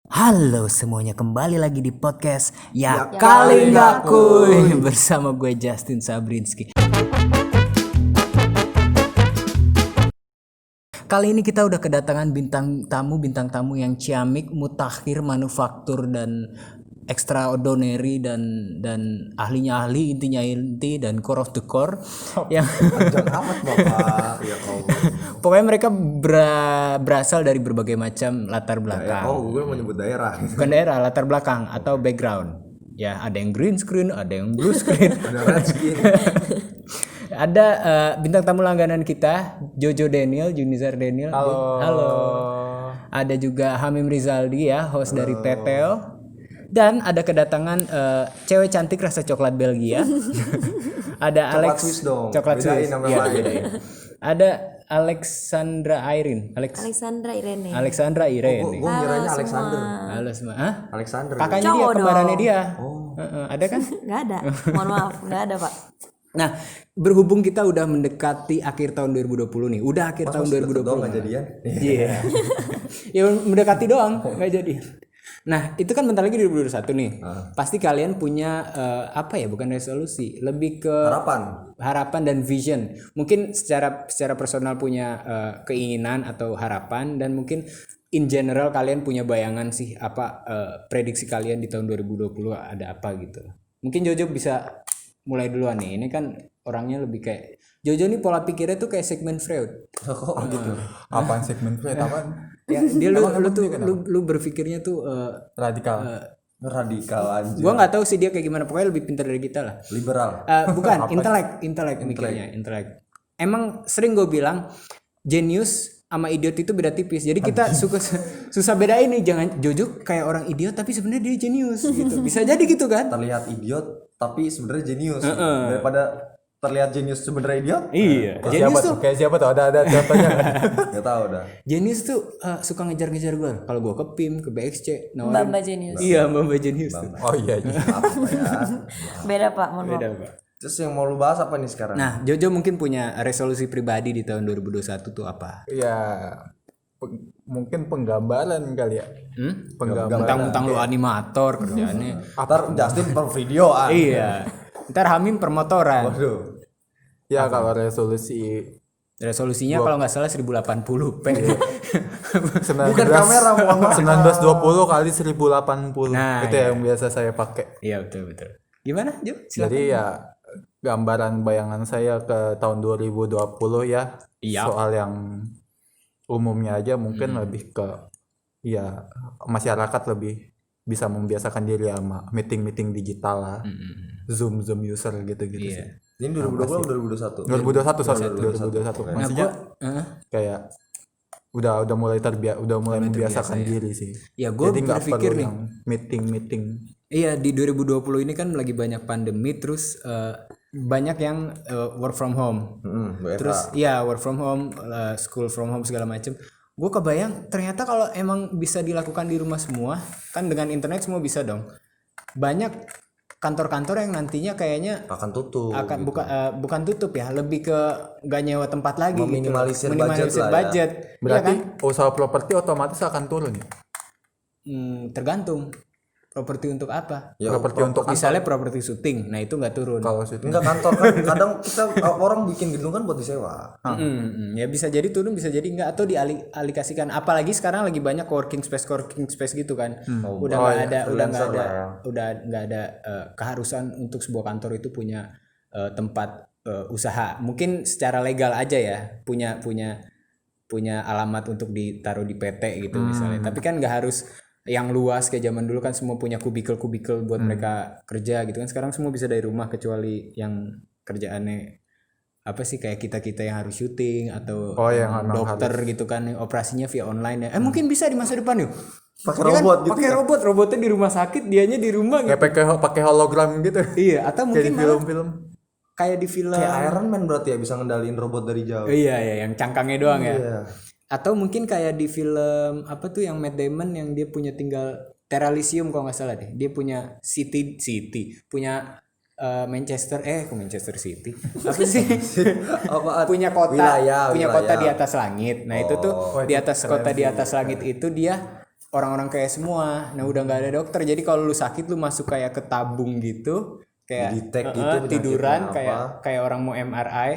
Halo semuanya, kembali lagi di podcast Ya, Ya Kali Kali Nggak Nggak Kuy bersama gue Justin Sabrinski. Kali ini kita udah kedatangan bintang tamu yang ciamik, mutakhir, manufaktur dan extraordinary dan ahlinya ahli, intinya inti dan core of the core yang Panjang amat bapak. Ya kau. pokoknya mereka berasal dari berbagai macam latar belakang. Oh, gue mau nyebut daerah. Bukan daerah, latar belakang atau background. Ya, ada yang green screen, ada yang blue screen. Ada red skin. Ada bintang tamu langganan kita, Jojo Daniel, Junizar Daniel. Halo. Ada juga Hamim Rizaldi ya, host dari Teteo. Dan ada kedatangan cewek cantik rasa coklat Belgia. Ada Coklat Alex Swiss dong. Coklat Bedain Swiss. nama Iya, lagi. bedain. Ada Alexandra Irene. Alexandra Irene. Alexandra Irene. Gue ngiranya Alexander. Halo semua. Hah? Alexander. Kakaknya dia, Cowok kembarannya dong. dia. Oh. Ada kan? Nggak ada. Mohon maaf, nggak ada pak. Nah, berhubung kita udah mendekati akhir tahun 2020 nih. Udah akhir tahun 2020. Doang nggak jadian. Iya. Ya mendekati doang, nggak jadi. Nah, itu kan bentar lagi 2021 nih. Pasti kalian punya apa ya? Bukan resolusi, lebih ke harapan dan vision. Mungkin secara personal punya keinginan atau harapan, dan mungkin in general kalian punya bayangan sih apa prediksi kalian di tahun 2020 ada apa gitu. Mungkin Jojo bisa mulai duluan nih. Ini kan orangnya lebih kayak Jojo nih, pola pikirnya tuh kayak Sigmund Freud. Kok gitu? Apaan segmen Freud? Apaan? Ya, dia lu berpikirnya tuh Radikal. Radikal anjir. gua nggak tahu sih dia kayak gimana, pokoknya lebih pintar dari kita lah. Liberal. Bukan intelek mikirnya, intelek. Emang sering gue bilang genius sama idiot itu beda tipis. Jadi kita susah bedain nih. Jangan Jojo kayak orang idiot tapi sebenarnya dia jenius gitu. Bisa jadi gitu kan? Terlihat idiot tapi sebenarnya jenius. Daripada terlihat jenius sebenarnya idiot. Iya. Kayak siapa tuh? Ada contohnya nggak? Gak tahu dah. Genius tuh suka ngejar-ngejar gue. Kalau gue ke PIM, ke BXC, nawarin. Mbak Genius. Iya, Mbak Genius tuh. Oh iya. Apa ya? Beda pak, mohon maaf. Beda, Pak. Terus yang mau lu bahas apa nih sekarang? Nah, Jojo mungkin punya resolusi pribadi di tahun 2021 tuh apa? Ya mungkin penggambaran kali ya. Penggambaran. Mentang-mentang lu animator kerjaannya. Ntar Justin per videoan. Iya. Ntar Hamim permotoran. Waduh. Ya kalau resolusi Resolusinya kalau nggak salah 1080p. Bukan kamera, mohon maaf. 1920 kali 1080. Nah, itu yang biasa saya pakai. Iya, betul. Gimana, Jo? Jadi ya gambaran bayangan saya ke tahun 2020 ya. Iya. Soal yang umumnya aja mungkin lebih ke ya masyarakat lebih bisa membiasakan diri sama meeting digital lah. Zoom user gitu-gitu sih. Iya. Ini 2020 2021. 2021 maksudnya kayak udah mulai membiasakan diri sih. Ya, gue jadi nggak berpikir perlu nih. yang meeting Iya, di 2020 ini kan lagi banyak pandemi, terus banyak yang work from home. Terus ya work from home, school from home segala macem. Gue kebayang ternyata kalau emang bisa dilakukan di rumah semua, kan dengan internet semua bisa dong. Banyak kantor-kantor yang nantinya kayaknya Akan tutup. bukan tutup ya, lebih ke nggak nyewa tempat lagi, Meminimalisir gitu. budget lah ya. budget. berarti Iya kan? usaha properti otomatis akan turun ya? Tergantung properti untuk apa. Ya, Properti untuk Misalnya properti syuting, nah itu nggak turun. kalau situ enggak kantor kan kadang kita orang bikin gedung kan buat disewa. Ya bisa jadi turun, bisa jadi enggak, atau dialikasikan. Apalagi sekarang lagi banyak coworking space gitu kan. Udah nggak ada keharusan untuk sebuah kantor itu punya tempat usaha. Mungkin secara legal aja ya, punya alamat untuk ditaruh di PT gitu misalnya. Tapi kan nggak harus yang luas kayak zaman dulu kan semua punya kubikel buat mereka kerja gitu kan. Sekarang semua bisa dari rumah kecuali yang kerjaannya apa sih, kayak kita yang harus syuting atau yang dokter gitu kan, operasinya via online ya. Mungkin bisa di masa depan yuk. Pakai robot gitu. Pakai robotnya di rumah sakit, dianya di rumah gitu. kayak pakai hologram gitu. Iya, atau Kayak mungkin di malah film-film. kayak di film. Kayak Iron Man berarti ya, bisa ngendaliin robot dari jauh. Iya, yang cangkangnya doang ya. Iya. Atau mungkin kayak di film apa tuh yang Matt Damon yang dia punya tinggal Teralisium kalau nggak salah deh. Dia punya city punya Manchester City. Apa sih? Apaan? punya kota Wilayah. kota di atas langit. Nah, itu tuh di atas kota di atas langit itu dia orang-orang kayak semua. Nah udah nggak ada dokter, jadi kalau lu sakit lu masuk kayak ke tabung gitu, kayak Di-detect gitu tiduran penyakitnya kayak orang mau MRI,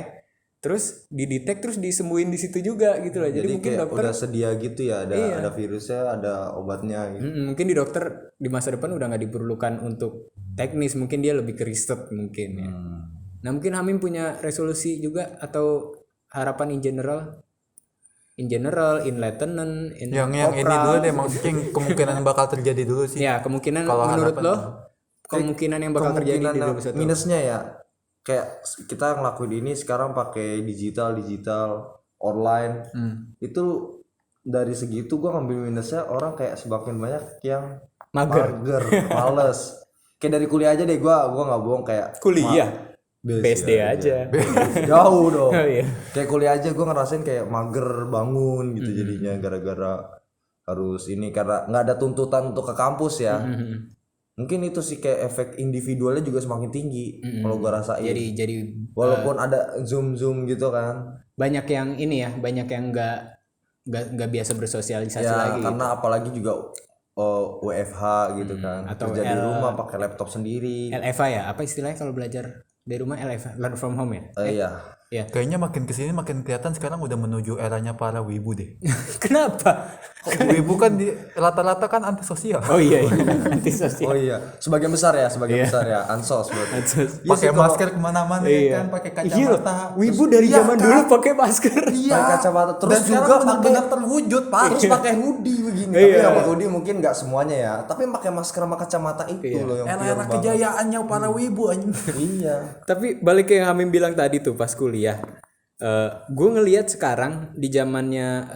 terus didetek terus disembuhin di situ juga gitu loh. Jadi mungkin kayak dokter udah sedia gitu ya, ada virusnya, ada obatnya gitu. mungkin di dokter di masa depan udah nggak diperlukan untuk teknis, mungkin dia lebih ke riset mungkin ya. Nah mungkin Hamim punya resolusi juga atau harapan in lieutenant, in yang ini dulu deh, maksudnya yang kemungkinan bakal terjadi dulu sih. ya kemungkinan Kalau menurut harapan lo kemungkinan yang bakal terjadi di Kemungkinan 2021. minusnya ya, kayak kita ngelakuin ini sekarang pakai digital online, itu dari segitu gue ngambil minusnya, orang kayak semakin banyak yang Mager. males. Kayak dari kuliah aja deh, gue nggak bohong, kayak Kuliah BSD aja. jauh dong. Oh, iya. Kayak kuliah aja gue ngerasain kayak mager bangun gitu jadinya, gara-gara harus ini, karena nggak ada tuntutan untuk ke kampus ya. Mungkin itu sih kayak efek individualnya juga semakin tinggi kalau gue rasain. Jadi Walaupun ada zoom gitu kan. banyak yang ini ya, banyak yang nggak biasa bersosialisasi Ya lagi. karena apalagi juga WFH gitu kan. Atau Kerja di rumah pakai laptop sendiri. LFA ya, apa istilahnya kalau belajar dari rumah, LFA, learn from home ya? Iya. Ya. Kayaknya makin kesini makin kelihatan sekarang udah menuju eranya para wibu deh. Kenapa? Wibu kan di rata-rata kan antisosial. Oh iya, antisosial. Oh iya, sebagian besar ya, ansos berarti. Iya Pakai sih, kalau masker kemana-mana ya kan, pakai Iya loh, kacamata. wibu dari zaman dulu pakai masker. Iya. pakai kacamata terus Dan juga sekarang pakai benar-benar terwujud, Pak. terus pakai hoodie begini. Tapi kalau hoodie mungkin nggak semuanya ya, tapi pakai masker sama kacamata itu loh yang pure Era-era banget. kejayaannya para wibu anjing. Iya. Tapi balik ke yang Hamim bilang tadi tuh pas kuliah, gue ngelihat sekarang di zamannya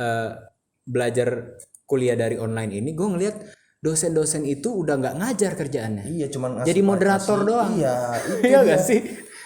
belajar kuliah dari online ini, gue ngelihat dosen-dosen itu udah nggak ngajar kerjaannya. Iya, cuman ngasih Jadi moderator doang. Iya, itu Iya dia. gak sih?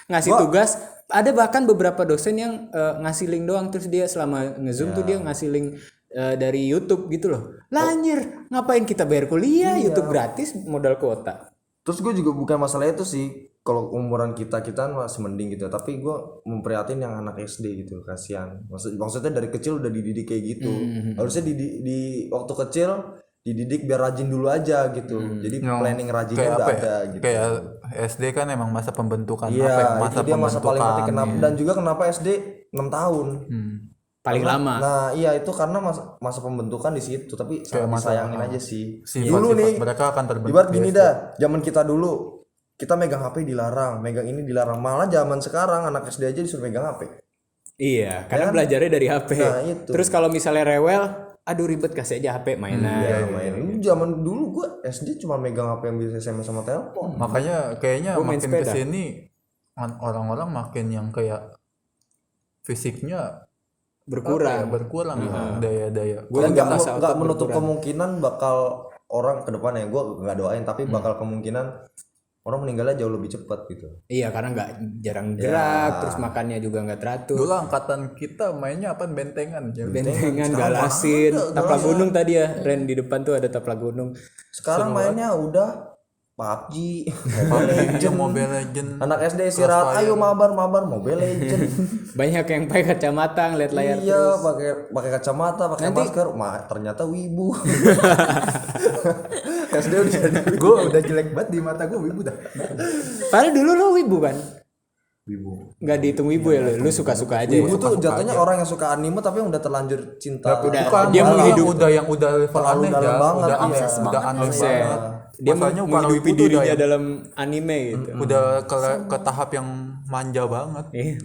Ngasih tugas. Ada bahkan beberapa dosen yang ngasih link doang, terus dia selama nge-zoom tuh dia ngasih link dari YouTube gitu loh. Lah anjir, ngapain kita bayar kuliah? YouTube gratis, modal kuota. Terus gue juga bukan masalah itu sih, kalau umuran kita masih mending gitu, tapi gue memprihatin yang anak SD gitu, kasihan. Maksudnya dari kecil udah dididik kayak gitu. Harusnya di waktu kecil dididik biar rajin dulu aja gitu. Jadi planning rajinnya Kayak udah apa ya? ada gitu. Kayak SD kan emang masa pembentukan, Iya, apa ya? itu dia masa paling penting, kenapa dan juga kenapa SD 6 tahun. Paling lama. Nah, iya itu karena masa pembentukan di situ, tapi sangat disayangin aja sih. Dulu Sifat-sifat nih, mereka akan terbentuk. ibarat gini dah, zaman kita dulu kita megang HP dilarang, megang ini dilarang. Malah zaman sekarang anak SD aja disuruh megang HP. Iya, karena belajarnya dari HP. Nah, itu. Terus kalau misalnya rewel, aduh ribet kasih aja HP mainan. Ya, main. Ini zaman dulu gua SD cuma megang HP yang bisa SMS sama telepon. Makanya kayaknya Gua main makin sepeda. kesini orang-orang makin yang kayak fisiknya Berkurang. berkurang daya-daya. Gua Dan nggak masa nggak otot menutup berkurang. kemungkinan bakal orang ke depannya, gua nggak doain, tapi bakal kemungkinan orang meninggalnya jauh lebih cepat gitu. Iya, karena nggak jarang gerak, terus makannya juga nggak teratur. Dulu angkatan kita mainnya apa, bentengan. Bentengan, galasin, taplak gunung tadi ya, Ren di depan tuh ada taplak gunung. Sekarang mainnya udah PUBG, Mobile Legend. anak SD istirahat, ayo mabar Mobile Legend. Banyak yang pakai kacamata ngeliat layar Iya, terus. pakai kacamata, pakai masker, ternyata wibu. SD udah jadi Gue udah jelek banget di mata gue, wibu dah. Padahal dulu lo wibu kan? wibu. Nggak dihitung wibu ya lo suka-suka aja. Wibu Ya? tuh jatuhnya orang yang suka anime tapi yang udah terlanjur cinta. Bukan, dia malah menghidup- yang udah level Terlalu aneh dalam ya, banget, udah iya. Obses udah banget aneh sih. banget. Dia Masalahnya para menghidupi wibu tuh dirinya udah dalam anime gitu. udah ke tahap yang manja banget. Iya.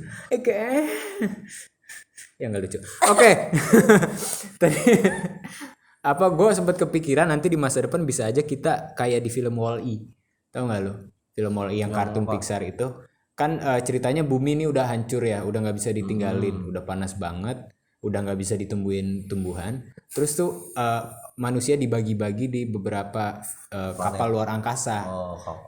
Ya nggak lucu. Oke. Tadi apa gue sempat kepikiran nanti di masa depan bisa aja kita kayak di film Wall-E. Tahu nggak lo? Film Wall-E yang kartun Pixar itu kan ceritanya bumi ini udah hancur ya, udah nggak bisa ditinggalin, udah panas banget, udah nggak bisa ditumbuhin tumbuhan. Terus tuh manusia dibagi-bagi di beberapa kapal luar angkasa.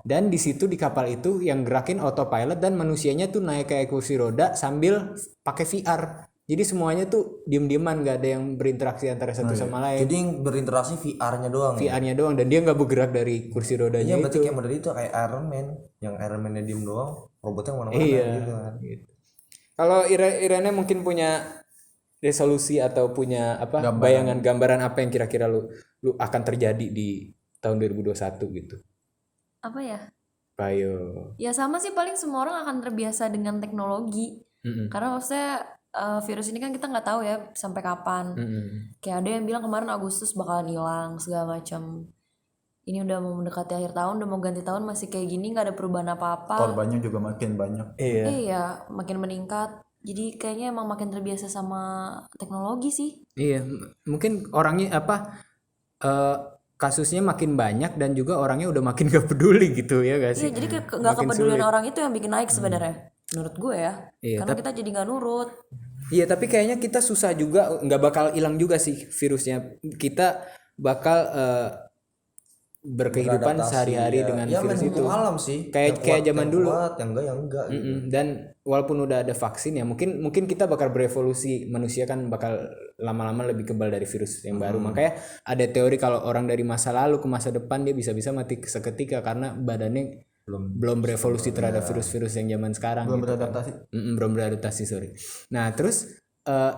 Dan di situ di kapal itu yang gerakin autopilot dan manusianya tuh naik kayak kursi roda sambil pakai VR. Jadi semuanya tuh diem-dieman, nggak ada yang berinteraksi antara satu sama lain. Jadi yang berinteraksi VR-nya doang. VR-nya doang dan dia nggak bergerak dari kursi rodanya Iya, berarti itu. kayak model itu kayak Iron Man, yang Iron Man-nya diem doang, robotnya kemana-mana Iya. gitu kan. Gitu. Kalau Irene mungkin punya resolusi atau punya apa bayangan gambaran apa yang kira-kira lu lu akan terjadi di tahun 2021 gitu? Apa ya? Kayak Ya sama sih, paling semua orang akan terbiasa dengan teknologi. Karena maksudnya virus ini kan kita nggak tahu ya sampai kapan. Kayak ada yang bilang kemarin Agustus bakalan hilang segala macam. Ini udah mau mendekati akhir tahun, udah mau ganti tahun masih kayak gini, nggak ada perubahan apa-apa. Korbannya juga makin banyak. Iya, makin meningkat. Jadi kayaknya emang makin terbiasa sama teknologi sih. iya, mungkin orangnya kasusnya makin banyak dan juga orangnya udah makin gak peduli gitu ya gak sih? Iya, jadi nggak kepedulian orang itu yang bikin naik sebenarnya. Menurut gue ya. Iya, Karena kita jadi nggak nurut. Iya, tapi kayaknya kita susah juga, nggak bakal hilang juga sih virusnya. Kita bakal berkehidupan sehari-hari dengan ya virus main itu. hukum alam sih. Kayak zaman dulu. Yang enggak yang enggak. Dan walaupun udah ada vaksin ya, mungkin kita bakal berevolusi, manusia kan bakal lama-lama lebih kebal dari virus yang baru. Makanya ada teori kalau orang dari masa lalu ke masa depan dia bisa-bisa mati seketika karena badannya belum berevolusi terhadap virus-virus yang zaman sekarang. Belum gitu beradaptasi. kan. Belum beradaptasi, sorry. Nah terus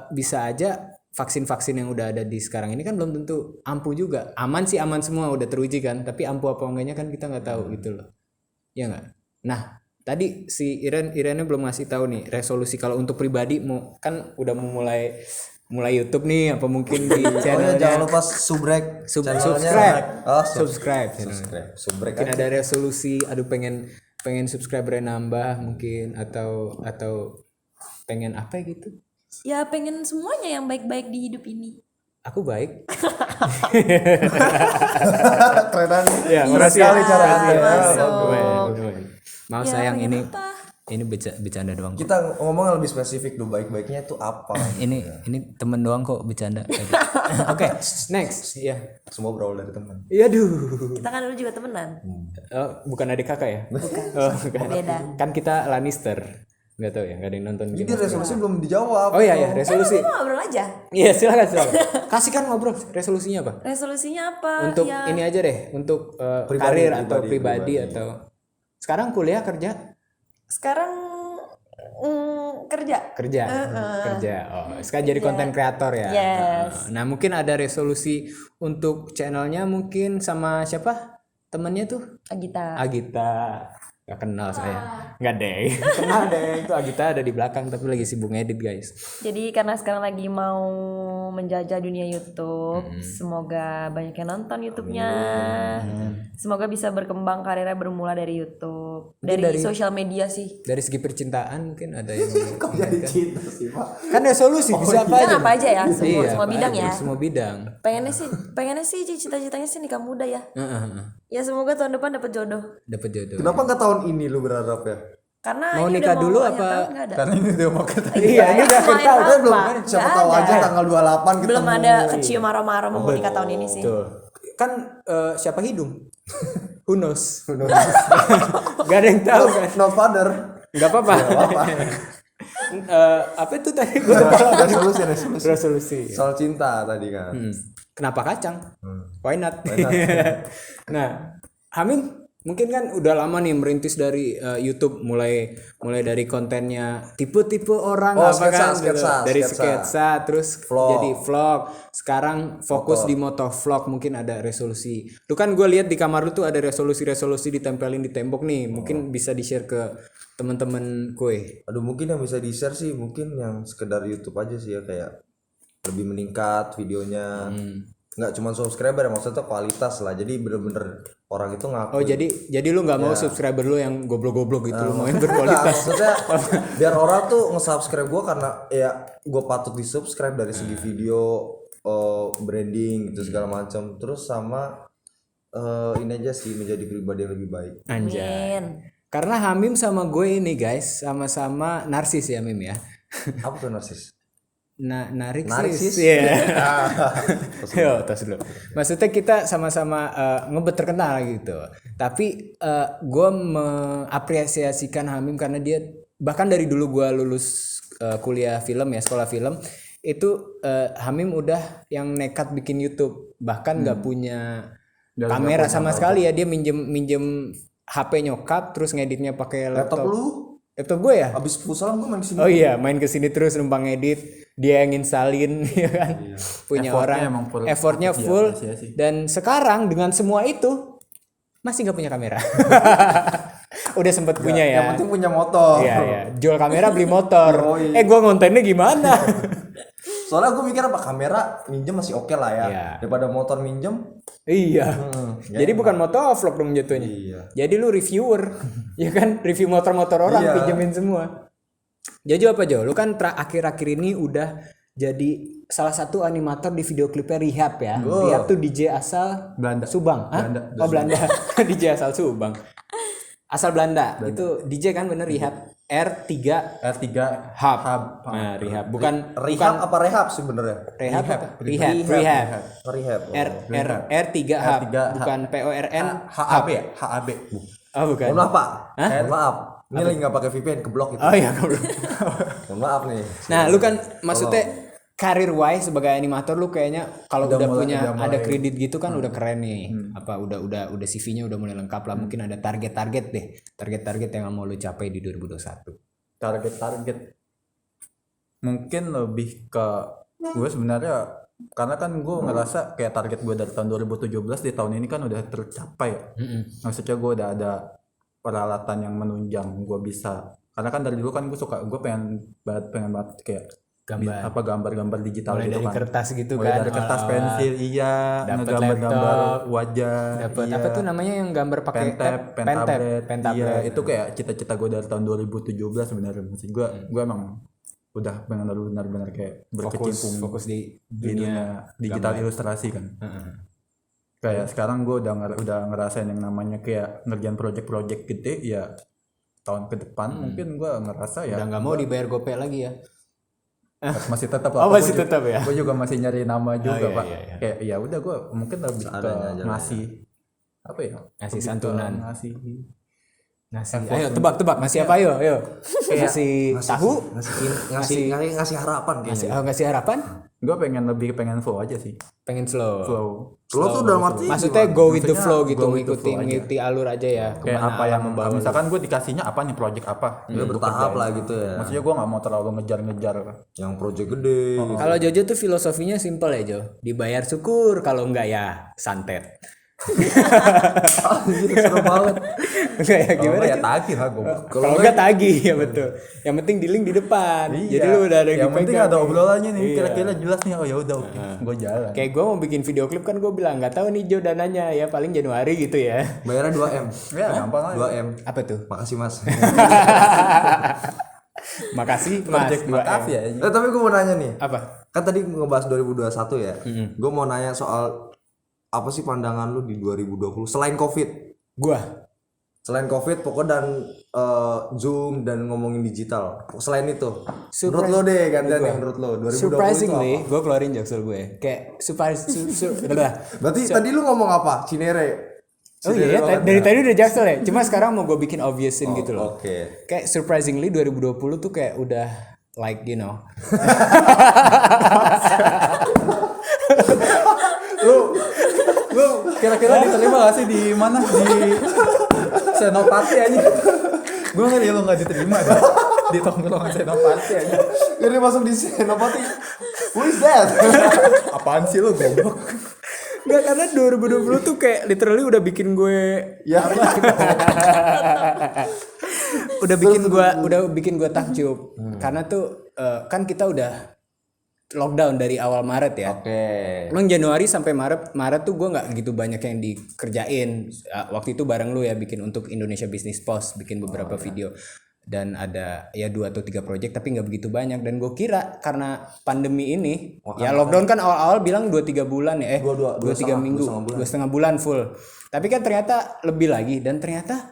bisa aja vaksin-vaksin yang udah ada di sekarang ini kan belum tentu ampuh juga. Aman sih, aman semua udah teruji kan, tapi ampuh apa enggaknya kan kita nggak tahu gitu loh. Ya nggak? Nah tadi si Irene belum ngasih tahu nih resolusi kalau untuk pribadi mau kan udah mulai YouTube nih, apa mungkin di channelnya. Jangan lupa subscribe. Subscribe. Subscribe. Mungkin ada resolusi, aduh pengen subscriber nambah mungkin atau pengen apa gitu. Ya pengen semuanya yang baik-baik di hidup ini. Aku baik. Kerenan. Ya, makasih sekali cara Mau Ya, sayang pengen ini apa? ini bercanda doang. Kita ngomong lebih spesifik dulu, baik-baiknya itu apa? Ini temen doang kok bercanda. Oke, next. Ya. Semua berawal dari teman. Iya duh. Kita kan dulu juga temenan. Bukan adik kakak ya? Bukan. Oh, bukan. Beda. Kan kita Lannister. Nggak tahu ya, nggak ada yang nonton. Jadi resolusi belum dijawab. Oh iya ya, resolusi. Kita ngobrol aja. Iya, silakan. Kasih kan ngobrol. Resolusinya apa? Resolusinya apa? Untuk Ya, ini aja deh, untuk karir atau pribadi atau sekarang kuliah kerja? sekarang kerja. Kerja. Oh, sekarang jadi konten kreator ya. Yes. Nah, mungkin ada resolusi untuk channelnya mungkin sama siapa? Temennya tuh? Agita. Gak kenal saya. Nggak deh. Kenal deh. Itu Agita ada di belakang tapi lagi sibuk ngedit, guys. Jadi karena sekarang lagi mau menjajah dunia YouTube, semoga banyak yang nonton YouTube-nya. Semoga bisa berkembang karirnya bermula dari YouTube, dari sosial media sih. Dari segi percintaan mungkin ada yang Kok jadi cinta sih, Pak? kan resolusi bisa apa aja. Apa aja ya, semua apa bidang aja, ya. Semua bidang. Pengennya sih cita-citanya sih nikah muda ya. Ya semoga tahun depan dapat jodoh. Dapat jodoh. Kenapa nggak tahun ini lu berharap ya? Karena Mau ini nikah udah dulu akhir apa? tahun nggak ada. Karena ini udah mau kata. Iya, ini udah akhir tahun. Apa? Belum kan siapa Nggak tahu ada. aja tanggal 28 ketemu. Belum ada kecium aroma mau nikah tahun ini sih. Tuh. Kan siapa hidung? Who knows? Gak ada yang tahu kan. No father. Gak apa-apa. Apa itu tadi gue lupa. Resolusi. Soal cinta tadi kan. Kenapa kacang? Why not? Nah, Hamim mungkin kan udah lama nih merintis dari YouTube, mulai dari kontennya tipe-tipe orang dari sketsa terus jadi vlog. Sekarang fokus di motovlog, mungkin ada resolusi. Lu kan gue lihat di kamar lu tuh ada resolusi ditempelin di tembok nih. Mungkin bisa di-share ke teman-teman kue. Aduh, mungkin yang bisa di-share sih mungkin yang sekedar YouTube aja sih ya, kayak lebih meningkat videonya. Nggak cuma subscriber ya, maksudnya kualitas lah, jadi bener-bener orang itu ngaku. Oh jadi lu nggak mau subscriber lu yang goblok-goblok gitu, lu mau yang Nggak, berkualitas. maksudnya biar orang tuh nge-subscribe gue karena ya gue patut di-subscribe dari segi video, branding gitu segala macam. Terus sama ini aja sih, menjadi pribadi yang lebih baik. Anjay. Karena Hamim sama gue ini guys sama-sama narsis ya Mim ya. Apa tuh narsis? Nariksis. Iya. Yo, tos dulu. Maksudnya kita sama-sama ngebet terkenal gitu. Tapi gue mengapresiasikan Hamim karena dia bahkan dari dulu gue lulus kuliah film ya, sekolah film itu Hamim udah yang nekat bikin YouTube, bahkan nggak punya kamera sama sekali ya, dia minjem HP nyokap terus ngeditnya pakai laptop. Laptop lu? Laptop gue ya. Abis futsal gue main kesini. Oh iya, main kesini terus numpang edit, dia yang nginsalin, ya kan. Punya Effortnya orang, emang full. effortnya full. Iya sih. Dan sekarang dengan semua itu masih nggak punya kamera. Udah sempet punya ya. Yang penting punya motor. Iya iya, jual kamera beli motor. Yoi. Gue ngontennya gimana? Soalnya gue mikir apa kamera minjem masih oke lah ya. Iya. Daripada motor minjem. Iya. Jadi bukan motovlog dong jatuhnya. Iya. Jadi lu reviewer, ya kan? Review motor-motor orang, Iya. pinjemin semua. Jojo apa Jo? Lu kan akhir-akhir ini udah jadi salah satu animator di video klipnya Rehab ya. Rehab tuh DJ asal Belanda. Subang. Hah? Belanda. Oh Belanda. DJ asal Subang. Asal Belanda. Itu DJ kan bener Rehab. R3 R3 Hub. Hub. Nah, Rehab. Bukan Rehab apa rehab sebenarnya? Rehab. Rehab. Rehab. Rehab. R3 Hub. R3 Bukan PORN. HAB ya? HAB. Oh bukan. Mohon maaf Pak. Mohon maaf. Ini lagi nggak pakai VPN keblok gitu. Oh iya. Mohon maaf nih. Nah, lu kan maksudnya career wise sebagai animator lu kayaknya kalau udah punya ada kredit gitu kan udah keren nih. Apa udah CV-nya udah mulai lengkap lah. Mungkin ada target-target deh. Target-target yang mau lu capai di 2021. Target mungkin lebih ke gue sebenarnya karena kan gue ngerasa kayak target gue dari tahun 2017 di tahun ini kan udah tercapai ya. Maksudnya gue udah ada peralatan yang menunjang gue bisa karena kan dari dulu kan gue pengen banget kayak gambar digital Mulai gitu dari kan. kertas gitu Mulai kan. dari kertas pensil Dapet ngegambar laptop, wajah Dapat iya. apa tuh namanya yang gambar pakai pen tablet. Iya, itu kayak cita-cita gue dari tahun 2017 sebenarnya. Maksud gue emang udah benar-benar kayak berkecimpung fokus di dunia digital ilustrasi kan. Kayak sekarang gue udah ngerasain yang namanya kayak ngerjain project-project gede ya tahun ke depan mungkin gue ngerasa ya udah nggak mau dibayar gopay lagi ya. masih tetap Oh, masih tetap ya. Gue juga masih nyari nama juga iya, Pak. iya. Kayak ya udah gue mungkin lebih ke ngasih apa ya? Ngasih Lebih ke santunan. ngasih Ayo tebak ngasih apa ayo. Ngasih tahu, ngasih harapan kayaknya. ngasih harapan, gue pengen flow aja sih. pengen slow. Lo tuh dalam arti Maksudnya go with the flow gitu, go with the flow mengikuti alur aja ya. Kayak Kemana apa yang membawa. misalkan gue dikasihnya apa nih project apa Ya bertahap lah gitu ya. maksudnya gue nggak mau terlalu ngejar-ngejar Yang project gede. Kalau Jojo tuh filosofinya simple ya Jo. Dibayar syukur, kalau enggak ya santet. Anjir seru banget. Enggak ya gimana? ya tagih lah gue Kalau enggak tagih ya betul. Yang penting di link di depan. Jadi lu udah ada yang penting dipegang ada nih. obrolannya nih Iya. kira-kira jelas nih oh ya udah oke gue jalan Kayak gue mau bikin video klip kan gue bilang nggak tahu nih Jo dananya ya paling Januari gitu ya. Bayarnya 2M. ya gampang aja 2M. Apa tuh? Makasih Mas. Makasih Mas. project 2M. makasih ya Tapi gue mau nanya nih. Apa? Kan tadi ngebahas 2021 ya. Gue mau nanya soal apa sih pandangan lu di 2020 selain Covid? Gua Selain Covid pokoknya dan Zoom dan ngomongin digital. Selain itu. Menurut lo deh gantian yang menurut lo 2020 surprisingly itu apa? gue keluarin jaksel gue kayak Berarti tadi lu ngomong apa? Cinere. Oh iya, dari tadi udah jaksel ya. Cuma sekarang mau gue bikin obviousin gitu loh. Oke. Kayak surprisingly 2020 tuh kayak udah like you know. lu kira-kira diterima gak sih di mana di Senopati aja gue ngeri lu gak diterima deh di tongkrongan Senopati aja Ini masuk di Senopati. Who is that? apaan sih lu goblok Enggak, karena 2020 tuh kayak literally udah bikin gue Ya udah bikin gue takjub. Karena tuh kan kita udah lockdown dari awal Maret ya. Oke. Emang Januari sampai Maret tuh gue nggak gitu banyak yang dikerjain. Waktu itu bareng lu ya bikin untuk Indonesia Business Post, bikin beberapa video dan ada ya 2 atau 3 project tapi nggak begitu banyak. Dan gue kira karena pandemi ini ya lockdown kan awal-awal bilang 2-3 bulan ya 2-3 minggu 2,5 bulan full. Tapi kan ternyata lebih lagi dan ternyata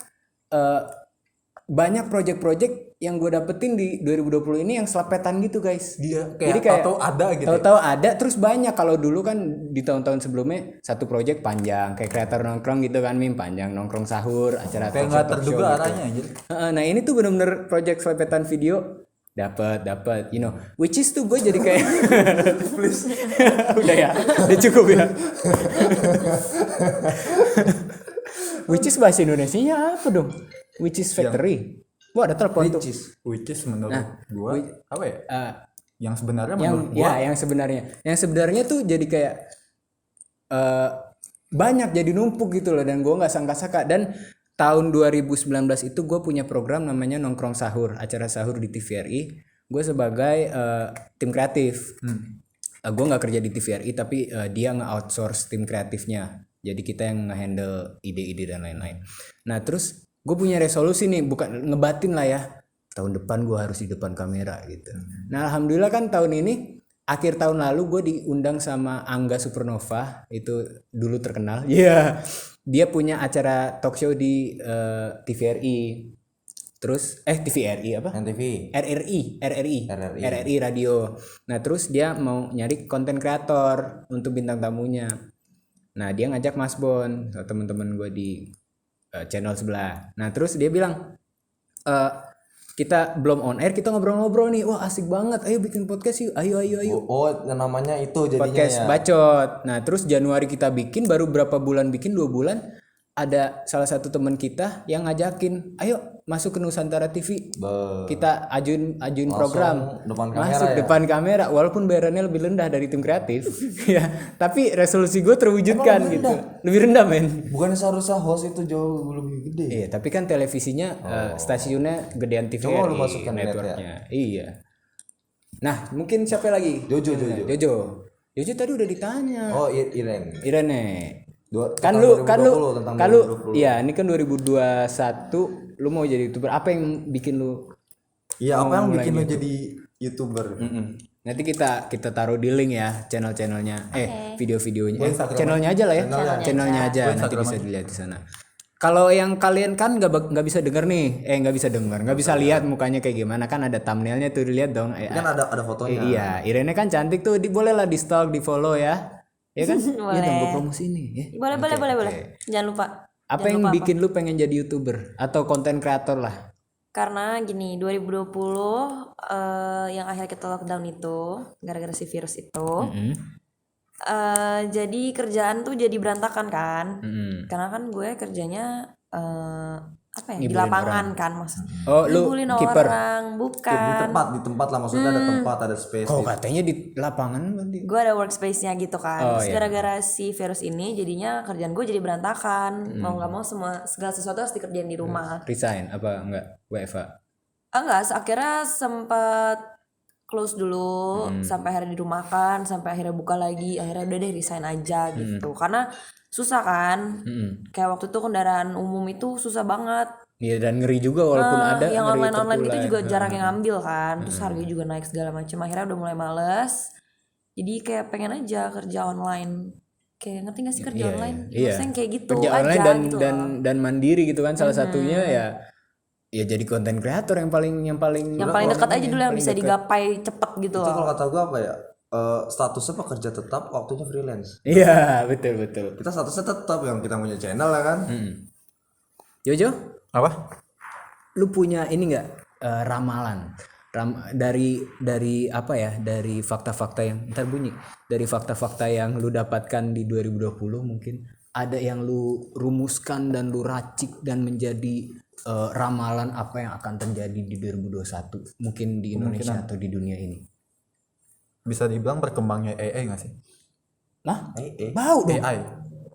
banyak project-project yang gue dapetin di 2020 ini yang selepetan gitu guys. Jadi kayak tahu-tahu ada gitu tahu-tahu ada terus banyak. Kalau dulu kan di tahun-tahun sebelumnya satu project panjang kayak kreator nongkrong gitu kan, meme panjang nongkrong sahur acara kayak talk nggak show terduga gitu. arahnya anjir Nah ini tuh bener-bener project selepetan video dapat you know, which is tuh gue jadi kayak please udah ya udah cukup ya. Which is bahasa Indonesianya apa dong? Which is factory. Wah, ada telepon tuh. which is menurut gua apa ya? Eh, Yang sebenarnya yang menurut gua yang sebenarnya tuh jadi kayak banyak jadi numpuk gitu loh, dan gue nggak sangka-sangka. Dan tahun 2019 itu gue punya program namanya Nongkrong Sahur, acara sahur di TVRI. Gue sebagai tim kreatif. Gue nggak kerja di TVRI, tapi dia nge-outsource tim kreatifnya, jadi kita yang nge-handle ide-ide dan lain-lain. Nah terus gue punya resolusi nih, bukan ngebatin lah ya, tahun depan gue harus di depan kamera gitu. Nah alhamdulillah kan tahun ini, akhir tahun lalu gue diundang sama Angga Supernova, itu dulu terkenal. Iya, dia punya acara talk show di TVRI. Terus TVRI apa? NTV. RRI radio. Nah terus dia mau nyari konten kreator untuk bintang tamunya. Nah dia ngajak Mas Bon, teman-teman gue di channel sebelah. Nah terus dia bilang, kita belum on air, kita ngobrol-ngobrol nih, wah asik banget, ayo bikin podcast yuk, ayo. Oh, namanya itu jadinya Podcast ya. Bacot. Nah terus Januari kita bikin, baru berapa bulan bikin, 2 bulan, ada salah satu teman kita yang ngajakin, ayo masuk ke Nusantara TV, kita ajuin program, depan kamera masuk ya? depan kamera, walaupun bayarannya lebih rendah dari tim kreatif. Ya tapi resolusi gue terwujudkan gitu, lebih rendah men. Bukan seharusnya host itu jauh lebih gede. Iya tapi kan televisinya stasiunnya gedean TVRI. Coba lu masukkan networknya. Iya. Nah mungkin siapa lagi? Jojo. Jojo tadi udah ditanya. Oh, Irene. Irene. Kan lu iya ini kan 2021 lu mau jadi YouTuber, apa yang bikin lu? Iya, apa yang bikin lu jadi YouTuber? Nanti kita taruh di link ya channel-channelnya, video-videonya, channelnya aja lah ya, channelnya aja nanti bisa dilihat di sana. Kalau yang kalian kan nggak bisa denger nih, nggak bisa lihat mukanya kayak gimana, kan ada thumbnailnya tuh, dilihat dong. Kan ada fotonya. Iya, Irene kan cantik tuh, boleh lah di stalk, di follow ya. Ya kan? Boleh. Ya dong, gue promosi ini ya. Boleh. Jangan lupa. Apa yang bikin lu pengen jadi YouTuber atau konten kreator lah? Karena gini, 2020 yang akhir kita lockdown itu gara-gara si virus itu. Jadi kerjaan tuh jadi berantakan kan. Karena kan gue kerjanya di lapangan kan maksudnya. Oh, lu ngibulin kiper. orang, bukan. Di tempat lah, maksudnya ada tempat, ada space. Kok katanya di lapangan nanti? Gue ada workspace-nya gitu kan. Terus gara-gara si virus ini jadinya kerjaan gue jadi berantakan. Mau nggak mau segala sesuatu harus dikerjain di rumah. Resign apa enggak? WFA. Enggak, akhirnya sempat close dulu sampai akhirnya dirumahkan, sampai akhirnya buka lagi, akhirnya udah deh resign aja gitu. Karena susah kan. Kayak waktu itu kendaraan umum itu susah banget. Iya, dan ngeri juga walaupun ada Yang ngeri online itu tertular. juga jarang yang ngambil kan. Terus harganya juga naik segala macam. Akhirnya udah mulai males. Jadi kayak pengen aja kerja online. Kayak ngerti gak sih kerja online? Maksudnya kayak gitu kerja aja online gitu dan mandiri gitu kan, salah satunya ya jadi konten kreator yang paling dekat aja dulu yang bisa digapai cepet gitu Itu loh. kalau kata gue apa ya? Statusnya pekerja tetap, waktunya freelance. Iya, betul. Kita statusnya tetap, yang kita punya channel lah kan. Jojo, apa? lu punya ini enggak ramalan? Dari apa ya? Dari fakta-fakta yang dari fakta-fakta yang lu dapatkan di 2020 mungkin ada yang lu rumuskan dan lu racik dan menjadi ramalan apa yang akan terjadi di 2021 mungkin di Indonesia atau di dunia ini. Bisa dibilang berkembangnya AI nggak sih? Nah, bau dong.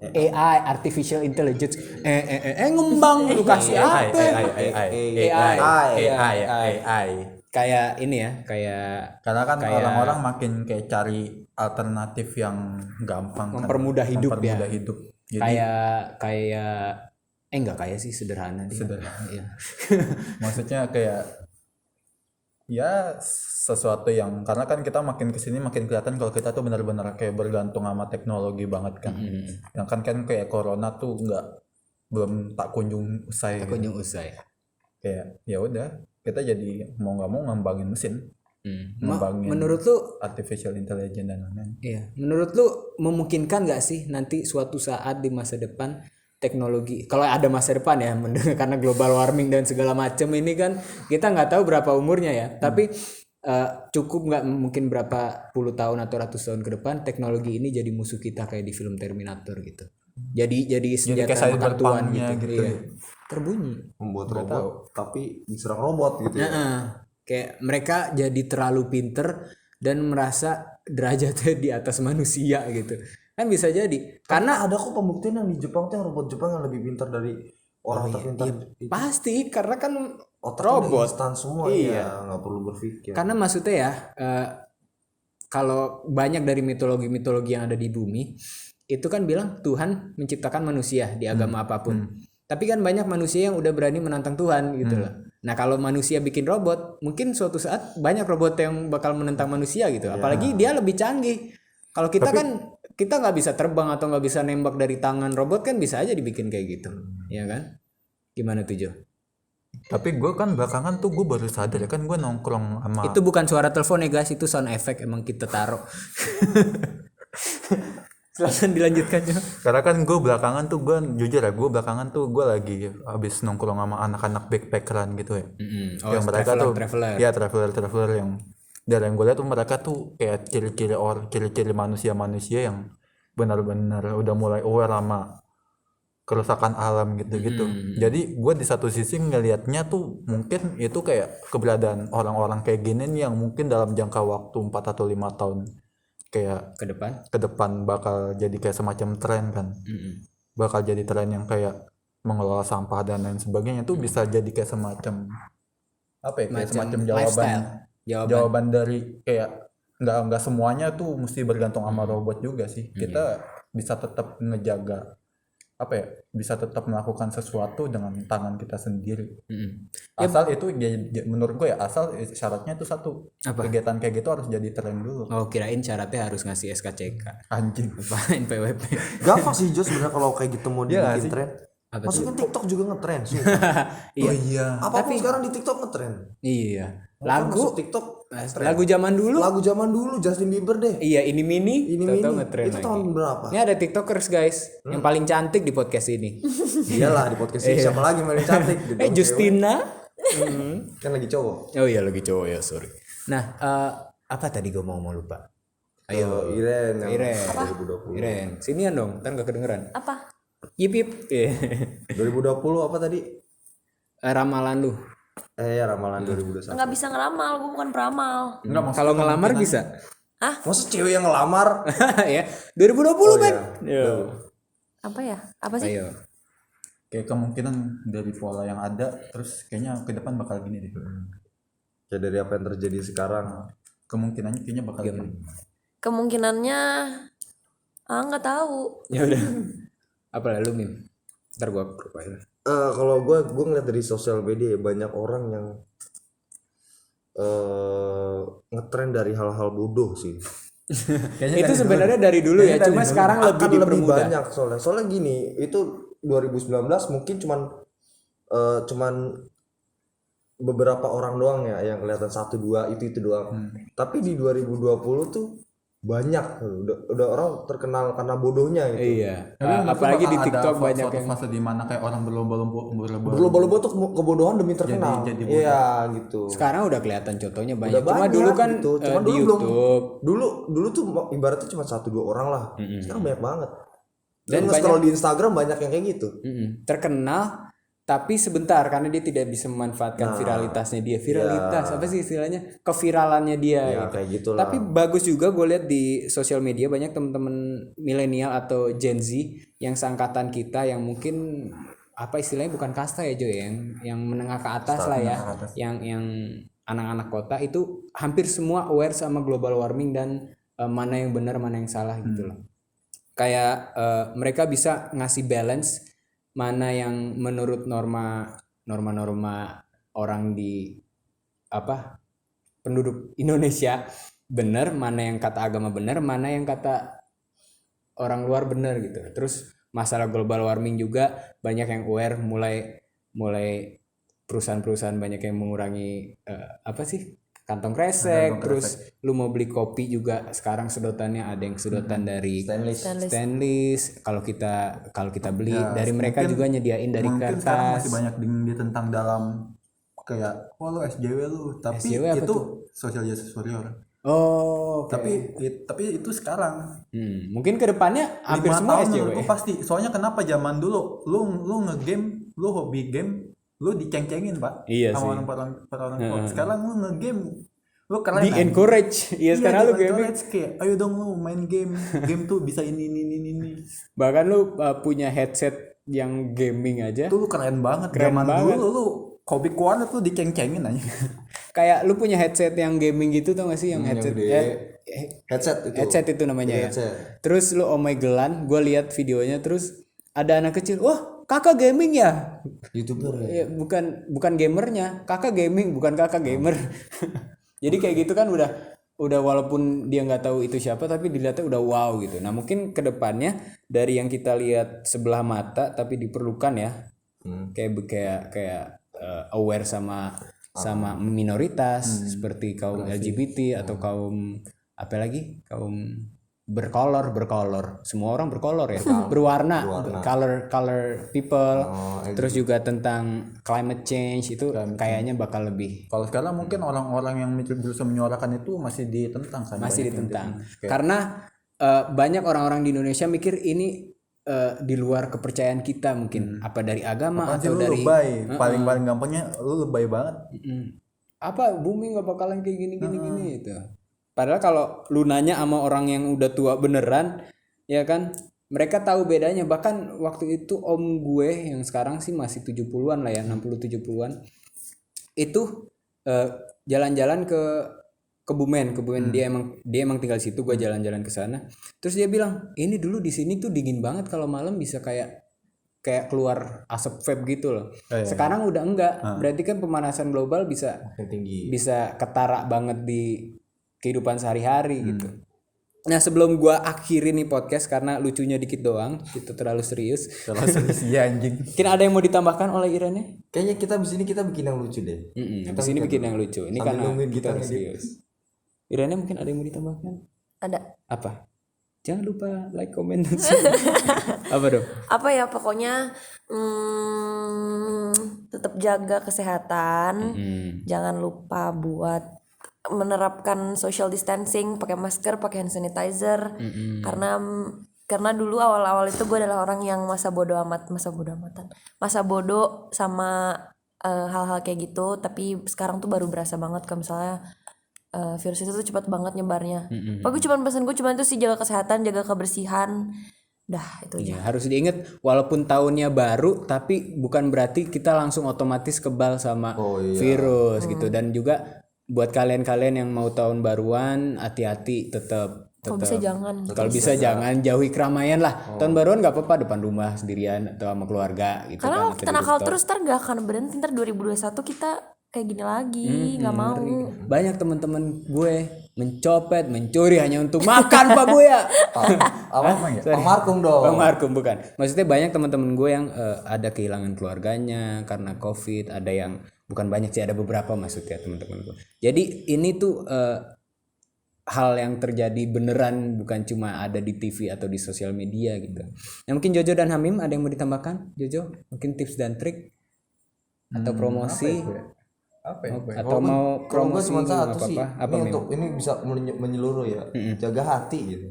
AI, artificial intelligence. Ngembang lu kasih apa? AI. Kayak ini ya, Karena kan orang-orang makin kayak cari alternatif yang gampang, mempermudah hidup ya. hidup. Jadi Kayak enggak kayak sih, sederhana dia. Iya. maksudnya kayak ya sesuatu yang, karena kan kita makin kesini makin kelihatan kalau kita tuh benar-benar kayak bergantung sama teknologi banget kan. Yang kan kayak corona tuh belum tak kunjung usai. Kayak ya udah, kita jadi mau nggak mau ngembangin mesin, ngembangin Menurut lu artificial intelligence dan lain-lain. iya, menurut lu memungkinkan nggak sih nanti suatu saat di masa depan teknologi, kalau ada masa depan ya, karena global warming dan segala macam ini kan kita nggak tahu berapa umurnya ya, tapi cukup nggak mungkin berapa puluh tahun atau ratus tahun ke depan teknologi ini jadi musuh kita kayak di film Terminator gitu. jadi senjata kayak makan tuan cyberpunk-nya gitu. gitu. Iya. Terbunyi. Membuat robot tapi diserang robot gitu ya. Heeh. Kayak mereka jadi terlalu pinter dan merasa derajatnya di atas manusia gitu. Kan bisa jadi. Karena ada kok pembuktian yang di Jepang tuh yang robot Jepang yang lebih pintar dari orang terpintar. Pasti karena kan Otaknya udah robot. instan semua Iya. ya, nggak perlu berpikir. Karena maksudnya ya kalau banyak dari mitologi-mitologi yang ada di bumi itu kan bilang Tuhan menciptakan manusia di agama apapun. Tapi kan banyak manusia yang udah berani menantang Tuhan gitu loh. Nah kalau manusia bikin robot, mungkin suatu saat banyak robot yang bakal menentang manusia gitu. Apalagi dia lebih canggih. Kalau kita kan kita nggak bisa terbang atau nggak bisa nembak dari tangan, robot kan bisa aja dibikin kayak gitu, ya kan? Gimana tuh Jo? Tapi gue kan belakangan tuh gue baru sadar ya kan gue nongkrong sama Itu bukan suara telepon ya guys, itu sound effect emang kita taruh. Silakan dilanjutkan Jo. karena kan gue belakangan tuh gue jujur ya gue belakangan tuh gue lagi habis nongkrong sama anak-anak backpackeran gitu ya. Oh, yang mereka traveler. ya traveler yang dari yang gue lihat tuh mereka tuh kayak ciri-ciri manusia yang benar-benar udah mulai aware sama kerusakan alam gitu-gitu. Jadi gue di satu sisi ngelihatnya tuh mungkin itu kayak keberadaan orang-orang kayak gini nih yang mungkin dalam jangka waktu 4 atau 5 tahun kayak Ke depan bakal jadi kayak semacam tren kan. Bakal jadi tren yang kayak mengelola sampah dan lain sebagainya tuh bisa jadi kayak semacam apa ya kayak semacam jawaban dari kayak nggak semuanya tuh mesti bergantung sama robot juga sih. Kita bisa tetap ngejaga apa ya bisa tetap melakukan sesuatu dengan tangan kita sendiri. Asal itu menurut gue ya asal syaratnya itu satu kegiatan kayak gitu harus jadi tren dulu. Oh kirain syaratnya harus ngasih SKCK. Anjing. Apain PWP. Gampang sih Jo sebenarnya kalau kayak gitu mau Iya dibikin sih. tren. Apa Maksudnya TikTok juga ngetren sih. Iya. Oh iya. Apapun sekarang di TikTok ngetren. Iya. Lagu Lagu TikTok lagu zaman dulu. lagu zaman dulu Justin Bieber deh. Iya, ini mini. Ini Tahu-tahu mini. ngetren Itu lagi. tahun berapa? Ini ada TikTokers guys yang paling cantik di podcast ini. Iyalah di podcast ini siapa lagi yang paling cantik gitu. Justina. Kan lagi cowok. Oh iya lagi cowok ya, sorry. Nah, apa tadi gue mau lupa. Ayo, Iren yang Iren. 2020. Iren. Sinian dong, ntar gak kedengeran. Apa? Yip yip. 2020 apa tadi? Ramalan lu. Ya ramalan 2021. Nggak bisa ngeramal, gue bukan peramal. Kalau ngelamar bisa. Masa cewek yang ngelamar? Ya, 2020 kan. Yo. Apa ya? Apa sih? Ayo. Kayak kemungkinan dari pola yang ada terus kayaknya ke depan bakal gini deh. Ya dari apa yang terjadi sekarang. Kemungkinannya kayaknya bakal gini. Kemungkinannya nggak tahu. Ya udah. Apa lah lu Mim? Ntar gua profile. Kalau gue ngeliat dari sosial media ya, banyak orang yang ngetren dari hal-hal bodoh sih. Itu sebenarnya dari dulu ya, cuma sekarang lebih Akan lebih dipermudah. banyak soalnya gini, itu 2019 mungkin cuman beberapa orang doang ya yang kelihatan 1-2 itu doang. Tapi di 2020 tuh banyak udah orang terkenal karena bodohnya gitu. Iya. Apalagi di TikTok banyak yang fase di mana kayak orang Berlomba-lomba tuh kebodohan demi terkenal. jadi bodoh. Iya gitu. sekarang udah kelihatan contohnya banyak. Udah Cuma banyak dulu kan gitu. Cuma di dulu belum. YouTube. Dulu tuh ibaratnya cuma 1-2 orang lah. Sekarang banyak banget. Dan Dan scroll di Instagram banyak yang kayak gitu. Terkenal tapi sebentar karena dia tidak bisa memanfaatkan viralitasnya dia. Viralitas apa sih istilahnya? Keviralannya dia. Ya gitu. kayak gitulah. Tapi bagus juga gue lihat di sosial media banyak teman-teman milenial atau Gen Z yang seangkatan kita yang mungkin apa istilahnya bukan kasta ya Jo ya, yang menengah ke atas lah ya, yang anak-anak kota itu hampir semua aware sama global warming dan mana yang benar mana yang salah gitu loh. Kayak mereka bisa ngasih balance mana yang menurut norma orang di penduduk Indonesia benar, mana yang kata agama benar, mana yang kata orang luar benar gitu. Terus masalah global warming juga banyak yang aware, mulai perusahaan-perusahaan banyak yang mengurangi kantong kresek, terus lu mau beli kopi juga sekarang sedotannya ada yang sedotan dari stainless. Kalau kita beli dari mereka juga nyediain dari mungkin sekarang masih kertas. banyak dia tentang dalam kayak lu SJW lu tapi SJW apa itu tuh? social justice warrior. Oh, oke. Tapi itu sekarang. Mungkin kedepannya hampir 5 semua tahun SJW. menurutku pasti. Soalnya kenapa zaman dulu lu ngegame, lu hobi game, lu diceng-cengin Pak Iya sama sih. orang tua. Sekarang lu ngegame, lu keren. Di encourage. Iya, sekarang lu gaming. kayak ayo dong lu main game. Game tuh bisa ini. Bahkan lu punya headset yang gaming aja. Itu lu keren banget. Keren zaman banget. dulu lu hobi kualat lu diceng-cengin aja. Kayak lu punya headset yang gaming gitu tau gak sih yang headset headset itu namanya ya. Terus lu Omegelan, gue lihat videonya terus ada anak kecil, wah kakak gaming ya? YouTuber Ya, bukan gamernya, kakak gaming bukan kakak gamer. Jadi kayak gitu kan udah walaupun dia nggak tahu itu siapa tapi dilihatnya udah wow gitu. Nah mungkin kedepannya dari yang kita lihat sebelah mata tapi diperlukan ya kayak aware sama minoritas seperti kaum LGBT atau kaum apa lagi kaum berkolor semua orang berkolor ya berwarna color people terus juga tentang climate change itu kayaknya bakal lebih Kalau sekarang mungkin orang-orang yang berusaha menyuarakan itu masih ditentang kan? masih ditentang karena banyak orang-orang di Indonesia mikir ini di luar kepercayaan kita mungkin apa dari agama Apaan sih atau lu dari lebay? Paling gampangnya lu lebay banget. apa bumi nggak bakalan kayak gini itu. Padahal kalau lu nanya sama orang yang udah tua beneran, ya kan, mereka tahu bedanya. Bahkan waktu itu om gue yang sekarang sih masih 70-an lah ya, 60-70-an. Itu jalan-jalan ke Kebumen dia emang tinggal di situ, gue jalan-jalan ke sana. Terus dia bilang, "Ini dulu di sini tuh dingin banget kalau malam bisa kayak keluar asap vape gitu loh. Sekarang udah enggak. Berarti kan pemanasan global bisa tinggi. Bisa ketara banget di kehidupan sehari-hari gitu. Nah sebelum gua akhiri nih podcast karena lucunya dikit doang, itu terlalu serius. Iya anjing. Mungkin ada yang mau ditambahkan oleh Irene? Kayaknya kita abis ini kita bikin yang lucu deh. Habis ini bikin yang lucu. Ini Sambil karena nungguin kita kita udah ngedit. serius. Irene mungkin ada yang mau ditambahkan? Ada. Apa? Jangan lupa like, comment, dan apa dong? Apa ya pokoknya tetap jaga kesehatan. Jangan lupa buat menerapkan social distancing, pakai masker, pakai hand sanitizer. Karena dulu awal-awal itu gue adalah orang yang masa bodoh sama hal-hal kayak gitu. Tapi sekarang tuh baru berasa banget kalau misalnya virus itu tuh cepat banget nyebarnya. Pesan gue cuma itu sih, jaga kesehatan, jaga kebersihan. Dah itu aja. Ya, harus diingat walaupun tahunnya baru tapi bukan berarti kita langsung otomatis kebal sama virus gitu. Dan juga buat kalian-kalian yang mau tahun baruan hati-hati tetap Kalau bisa jangan. Kalau bisa jangan jauhi keramaian lah. Tahun baruan nggak apa-apa depan rumah sendirian atau sama keluarga gitu. Karena kalau kan, kita nakal terus ntar gak akan berhenti. Ntar 2021 kita kayak gini lagi, nggak mau. Banyak teman-teman gue mencopet, mencuri hanya untuk makan Pak Buya. Bang Markum dong. Bang Markum bukan. Maksudnya banyak teman-teman gue yang ada kehilangan keluarganya karena COVID, ada yang bukan banyak sih, ada beberapa maksudnya teman-teman gue. Jadi ini tuh hal yang terjadi beneran, bukan cuma ada di TV atau di sosial media gitu. Nah, mungkin Jojo dan Hamim ada yang mau ditambahkan? Jojo, mungkin tips dan trik atau promosi? Atau mau promosi cuma satu sih. apa Ini untuk ini bisa menyeluruh ya. Jaga hati gitu.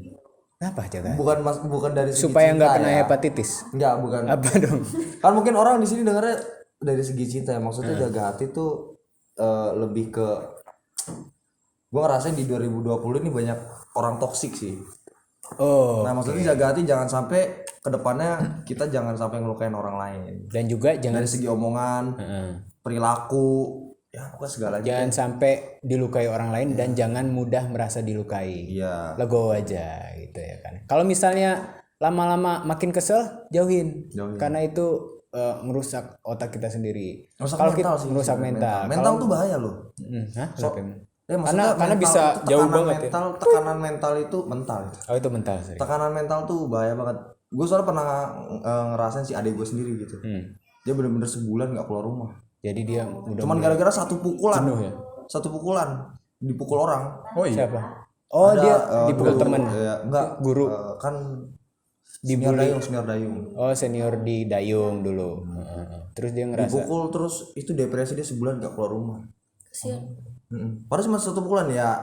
Apa jaga? Bukan dari segi Supaya cinta nggak kena ya. hepatitis. Enggak, bukan. Apa dong? Kan mungkin orang di sini dengarnya dari segi cinta ya. Maksudnya jaga hati tuh lebih ke gua ngerasain di 2020 ini banyak orang toksik sih. Oh. Nah, maksudnya jaga hati jangan sampai kedepannya kita jangan sampai ngelukain orang lain. Dan juga jangan Dari segi omongan, perilaku, ya pokoknya segalanya. jangan sampai dilukai orang lain dan jangan mudah merasa dilukai. Iya. Legowo aja gitu ya kan. Kalau misalnya lama-lama makin kesel, jauhin. Karena itu merusak otak kita sendiri. Kalau kita merusak mental. Mental tuh bahaya loh. Hah? Kenapa emang? Ya, maksudnya karena mental bisa itu jauh tekanan banget mental, tekanan mental itu mental. Oh itu mental sih. Tekanan mental tuh bahaya banget. Gue soalnya pernah ngerasain si adik gue sendiri gitu. Dia bener-bener sebulan nggak keluar rumah. Jadi dia udah Cuman gara-gara satu pukulan. jenuh ya? Satu pukulan dipukul orang. Oh iya. Siapa? Oh Ada, dia dipukul guru, temen. enggak Guru. Kan senior dayung. Oh senior di Dayung dulu. Terus dia ngerasa Dipukul terus itu depresi, dia sebulan nggak keluar rumah. Kasian. Padahal cuma satu pukulan ya.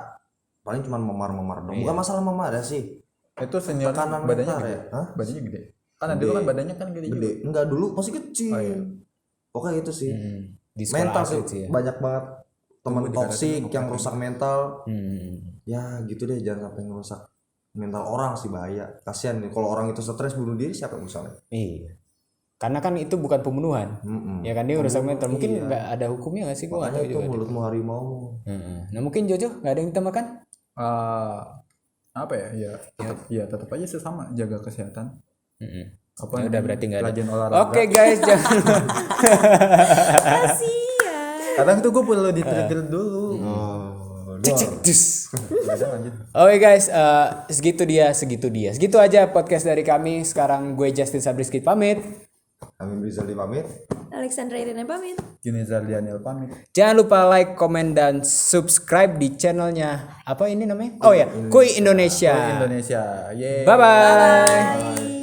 paling cuma memar-memar dong. Bukan masalah memar ya sih. Itu senior Tekanan badannya mental gede. ya. Hah? Badannya gede. Kan ada kan badannya kan gede juga. Gede. Enggak, dulu masih kecil. Oh, iya. Pokoknya itu sih. Di sekolah Mental atlet sih ya. banyak banget teman toksik yang rusak mental. Hmm. Ya gitu deh, jangan sampai ngerusak mental orang sih, bahaya. Kasihan nih kalau orang itu stres bunuh diri, siapa yang misalnya? Iya. Karena kan itu bukan pembunuhan. Ya kan dia rusak mental. Mungkin nggak ada hukumnya nggak sih, gua nggak Makanya tahu itu juga. mulutmu harimau. Nah mungkin Jojo nggak ada yang ditambahkan? Apa ya? Ya tetap aja sih sama, jaga kesehatan. Apa Ya udah berarti nggak ada. rajin olahraga. Oke guys, jangan. Kasian. Kadang tuh gue perlu di-trigger dulu. Oke guys, segitu aja podcast dari kami. Sekarang gue Justin Sabriski pamit. Amin Rizali pamit. Alexandra Irina pamit. Gini Zardianil pamit. Jangan lupa like, komen, dan subscribe di channelnya. Apa ini namanya? Oh ya, Kui Indonesia. Indonesia. Yeay. Bye-bye. Bye.